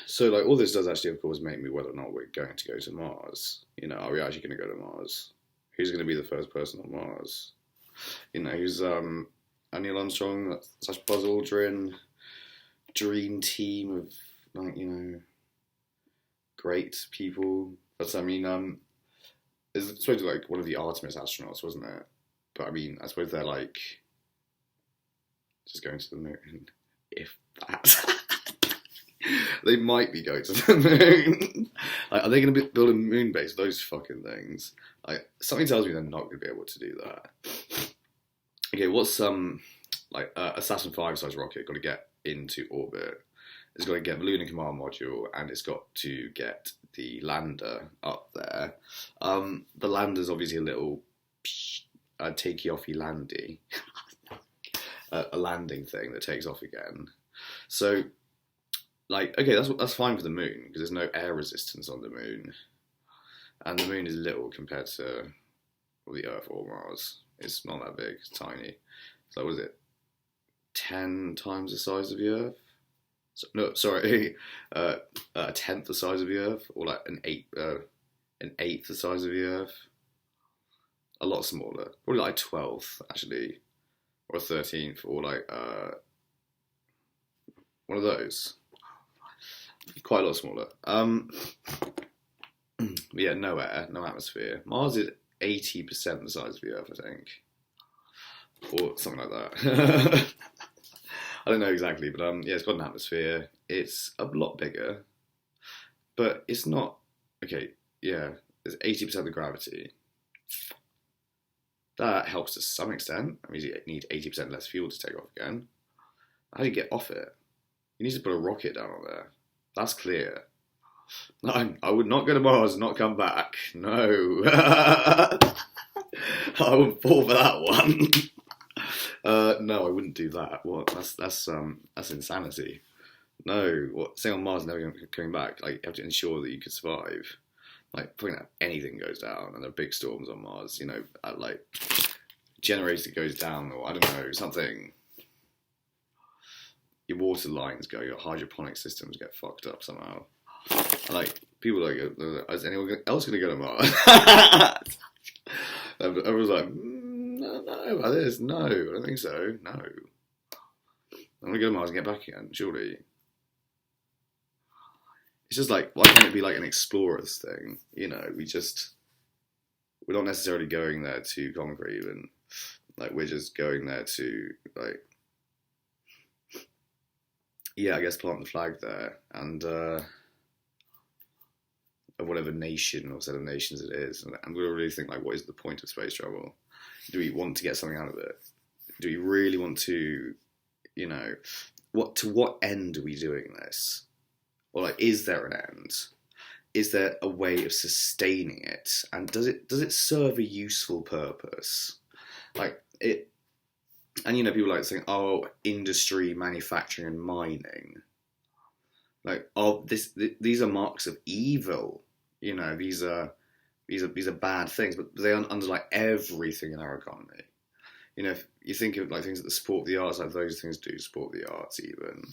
So, like, all this does actually, of course, make me whether or not we're going to go to Mars. You know, are we actually going to go to Mars? Who's going to be the first person on Mars? You know, who's Neil Armstrong slash Buzz Aldrin dream team of, like, you know, great people. But I mean, it's supposed to be like one of the Artemis astronauts, wasn't it? But I mean, I suppose they're like just going to the moon, if that. They might be going to the moon. Like, are they going to build a moon base? Those fucking things. Like, something tells me they're not going to be able to do that. Okay, what's like a Saturn V size rocket got to get into orbit? It's got to get the lunar command module, and it's got to get the lander up there. The lander's obviously a little takey-offy landy, a landing thing that takes off again. So, like, okay, that's fine for the moon because there's no air resistance on the moon, and the moon is little compared to the Earth or Mars. It's not that big; it's tiny. So, what is it? 10 times the size of the Earth? So, no, sorry, a tenth the size of the Earth, or like an eighth the size of the Earth. A lot smaller, probably like 12th actually, or a 13th, or like one of those. Quite a lot smaller. Yeah, no air, no atmosphere. Mars is 80% the size of the Earth, I think, or something like that. I don't know exactly, but yeah, it's got an atmosphere. It's a lot bigger, but it's not okay. Yeah, there's 80% of the gravity. That helps to some extent. I mean, you need 80% less fuel to take off again. How do you get off it? You need to put a rocket down on there. That's clear. No, I would not go to Mars and not come back. No. I wouldn't fall for that one. No, I wouldn't do that. What? That's insanity. No, what? Staying on Mars and never coming back. Like, you have to ensure that you could survive. Like, probably not anything goes down, and there are big storms on Mars. You know, like generator goes down, or I don't know, something. Your water lines go, your hydroponic systems get fucked up somehow. And, like, people are like, is anyone else going to go to Mars? Everyone's like, no, about this. No, I don't think so. No. I'm going to go to Mars and get back again, surely. It's just like, why can't it be like an explorer's thing? You know, we're not necessarily going there to conquer even. Like, we're just going there to, like, yeah, I guess plant the flag there, and of whatever nation or set of nations it is. And we really think, like, what is the point of space travel? Do we want to get something out of it? Do we really want to, you know, to what end are we doing this? Or, like, is there an end? Is there a way of sustaining it? And does it serve a useful purpose? Like, it. And, you know, people like saying, oh, industry, manufacturing, and mining. Like, oh, these are marks of evil. You know, these are bad things, but they underlie everything in our economy. You know, if you think of, like, things that support the arts, like those things do support the arts even.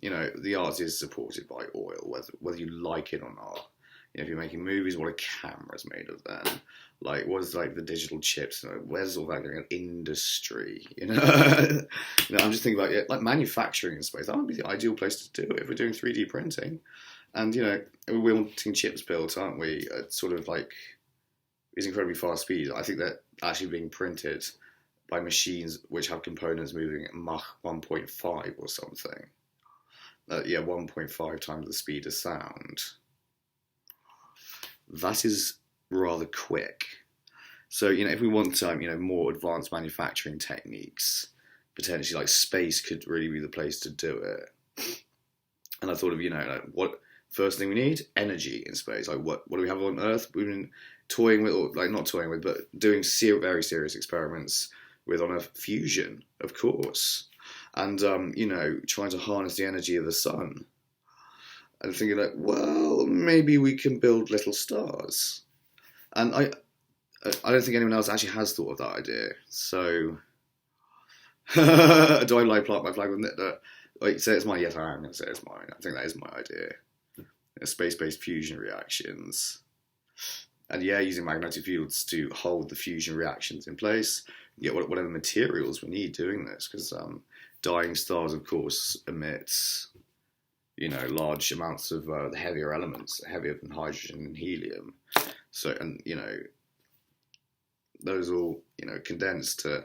You know, the arts is supported by oil, whether you like it or not. You know, if you're making movies, what a camera's made of them. Like, what is, like, the digital chips? You know, where's all that going? Industry, you know? You know, I'm just thinking about it, like, manufacturing in space. That would be the ideal place to do it if we're doing 3D printing. And, you know, we're wanting chips built, aren't we? At sort of, like, these incredibly fast speeds. I think they're actually being printed by machines which have components moving at Mach 1.5 or something. Yeah, 1.5 times the speed of sound. That is rather quick. So, you know, if we want, you know, more advanced manufacturing techniques, potentially, like, space could really be the place to do it. And I thought of, you know, like, what first thing we need? Energy in space. Like, what do we have on Earth? We've been toying with, or, like, not toying with, but doing very serious experiments with on Earth fusion, of course. And, you know, trying to harness the energy of the sun. And thinking, like, well, maybe we can build little stars. And I don't think anyone else actually has thought of that idea. So, do I, like, plant my flag with it? Like, say it's mine. Yes, I am going to say it's mine. I think that is my idea. Space-based fusion reactions. And yeah, using magnetic fields to hold the fusion reactions in place. Get whatever materials we need doing this, because dying stars, of course, emit, large amounts of the heavier elements, heavier than hydrogen and helium. So, and those all condense to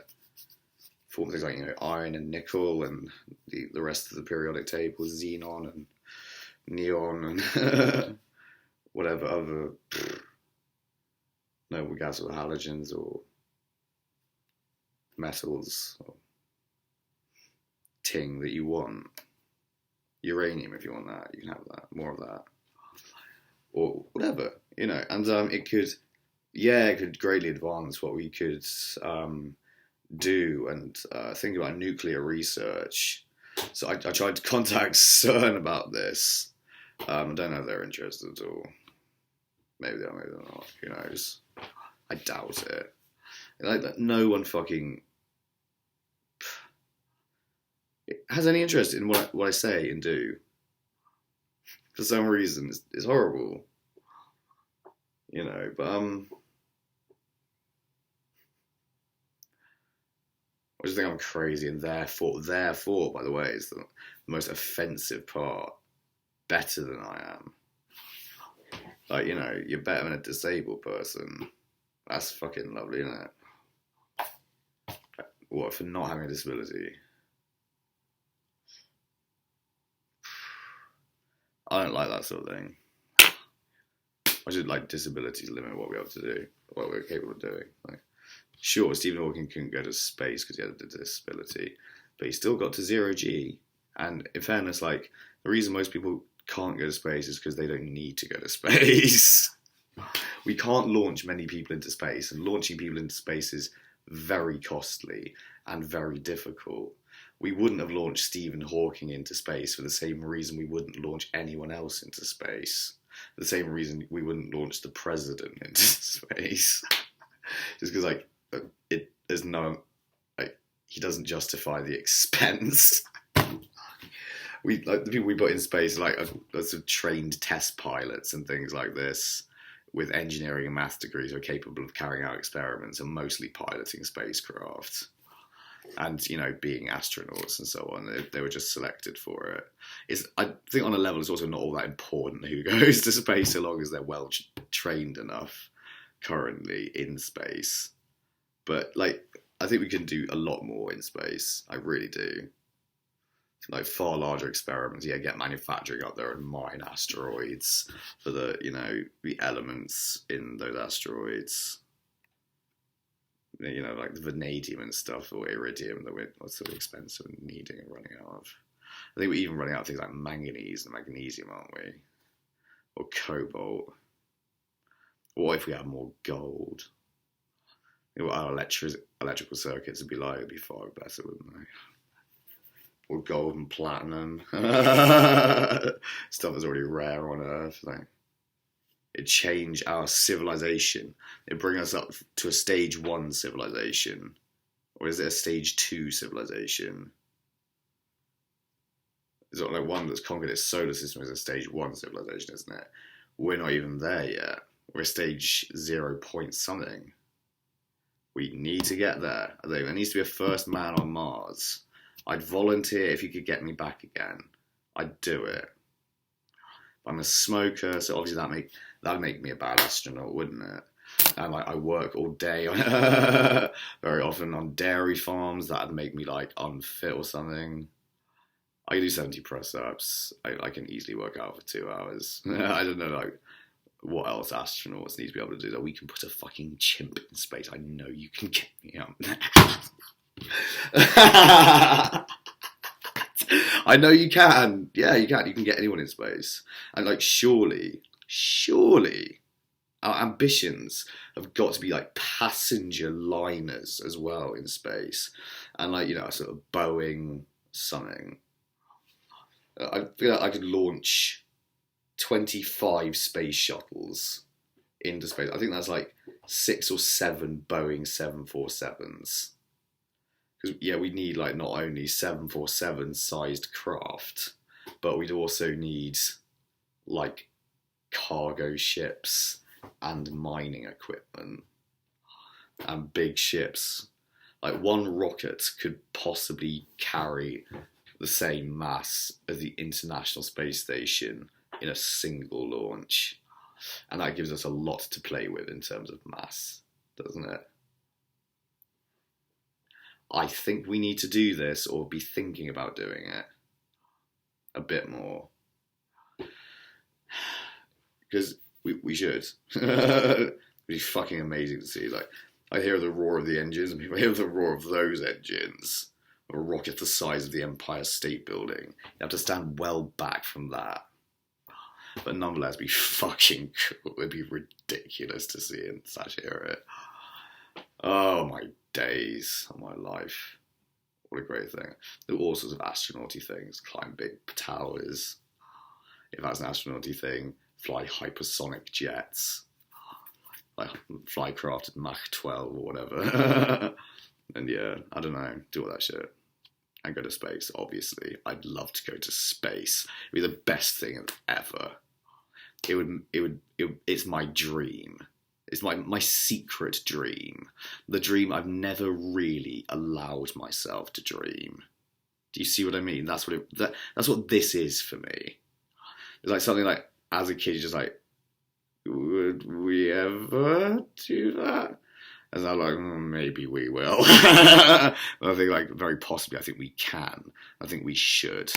form things like iron and nickel, and the rest of the periodic table, xenon and neon and whatever other noble gas or halogens or metals or ting that you want. Uranium, if you want that, you can have that, more of that, or whatever, and it could greatly advance what we could do, and think about nuclear research. So I tried to contact CERN about this. I don't know if they're interested at all. Maybe they are, maybe they're not. Who knows? I doubt it. Like, no one fucking has any interest in what I say and do. For some reason, it's horrible. But I just think I'm crazy, and therefore, by the way, is the most offensive part. Better than I am. Like, you're better than a disabled person. That's fucking lovely, isn't it? What, for not having a disability? I don't like that sort of thing. I should, disabilities limit what we're able to do, what we're capable of doing. Sure, Stephen Hawking couldn't go to space because he had a disability, but he still got to 0G. And in fairness, the reason most people can't go to space is because they don't need to go to space. We can't launch many people into space, and launching people into space is very costly and very difficult. We wouldn't have launched Stephen Hawking into space for the same reason we wouldn't launch anyone else into space. The same reason we wouldn't launch the president into space. Just because, there's no, he doesn't justify the expense. The people we put in space, lots of trained test pilots and things like this, with engineering and math degrees, are capable of carrying out experiments and mostly piloting spacecraft. And, being astronauts and so on. They were just selected for it. I think on a level, it's also not all that important who goes to space, so long as they're well trained enough currently in space. But, I think we can do a lot more in space. I really do. Far larger experiments. Yeah, get manufacturing up there and mine asteroids for the, the elements in those asteroids. The vanadium and stuff, or iridium that we're sort of expensive and needing and running out of. I think we're even running out of things like manganese and magnesium, aren't we? Or cobalt. What if we had more gold? What our electrical circuits would be like, it'd be far better, wouldn't they? Or gold and platinum. Stuff that's already rare on Earth. It'd change our civilization. It'd bring us up to a stage 1 civilization. Or is it a stage 2 civilization? It's not one that's conquered its solar system is a stage 1 civilization, isn't it? We're not even there yet. We're stage 0 point something. We need to get there. I think there needs to be a first man on Mars. I'd volunteer if you could get me back again. I'd do it. I'm a smoker, so obviously that'd make me a bad astronaut, wouldn't it? And I work all day very often on dairy farms. That'd make me unfit or something. I can do 70 press-ups. I can easily work out for 2 hours. I don't know what else astronauts need to be able to do. We can put a fucking chimp in space. I know you can get me up. I know you can. Yeah, you can. You can get anyone in space. And surely, our ambitions have got to be passenger liners as well in space. And a sort of Boeing something. I feel like I could launch 25 space shuttles into space. I think that's 6 or 7 Boeing 747s. because yeah, we need like not only 747 sized craft, but we'd also need like cargo ships and mining equipment and big ships. Like one rocket could possibly carry the same mass as the International Space Station in a single launch. And that gives us a lot to play with in terms of mass, doesn't it? I think we need to do this, or be thinking about doing it a bit more. Because we should. It'd be fucking amazing to see. Like, I hear the roar of the engines, and people hear the roar of those engines. A rocket the size of the Empire State Building. You have to stand well back from that. But nonetheless, it'd be fucking cool. It'd be ridiculous to see and such hear it. Oh my days of my life. What a great thing. There are all sorts of astronauty things. Climb big towers. If that's an astronauty thing, fly hypersonic jets. Like fly craft at Mach 12 or whatever. And yeah, I don't know, do all that shit. And go to space, obviously. I'd love to go to space. It'd be the best thing ever. It's my dream. It's my secret dream. The dream I've never really allowed myself to dream. Do you see what I mean? That's what this is for me. It's like something like, as a kid, you're just like, would we ever do that? And I'm like, maybe we will. I think, like, very possibly, I think we can. I think we should.